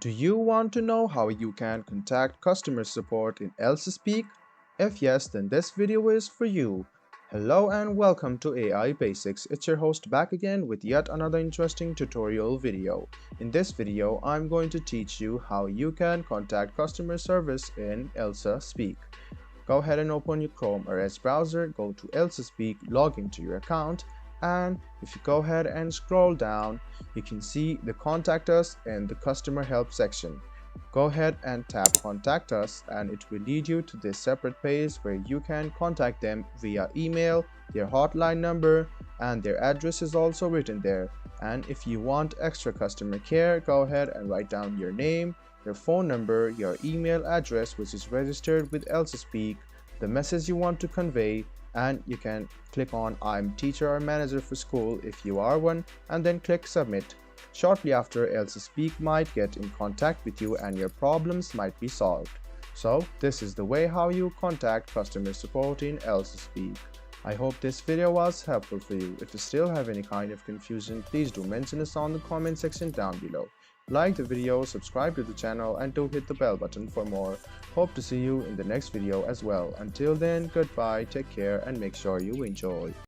Do you want to know how you can contact customer support in ELSA Speak? If yes, then this video is for you. Hello and welcome to AI Basics. It's your host back again with yet another interesting tutorial video. In this video, I'm going to teach you how you can contact customer service in ELSA Speak. Go ahead and open your Chrome or Edge browser, go to ELSA Speak, log into your account, and if you go ahead and scroll down, you can see the contact us in the customer help section. Go ahead and tap contact us and it will lead you to this separate page where you can contact them via email. Their hotline number and their address is also written there. And if you want extra customer care, go ahead and write down your name, your phone number, your email address which is registered with ELSA Speak, the message you want to convey, and you can click on I'm teacher or manager for school if you are one, and then click submit. Shortly after, ELSA Speak might get in contact with you and your problems might be solved. So this is the way how you contact customer support in ELSA Speak. I hope this video was helpful for you. If you still have any kind of confusion, please do mention us on the comment section down below. Like the video, subscribe to the channel, and do hit the bell button for more. Hope to see you in the next video as well. Until then, goodbye, take care, and make sure you enjoy.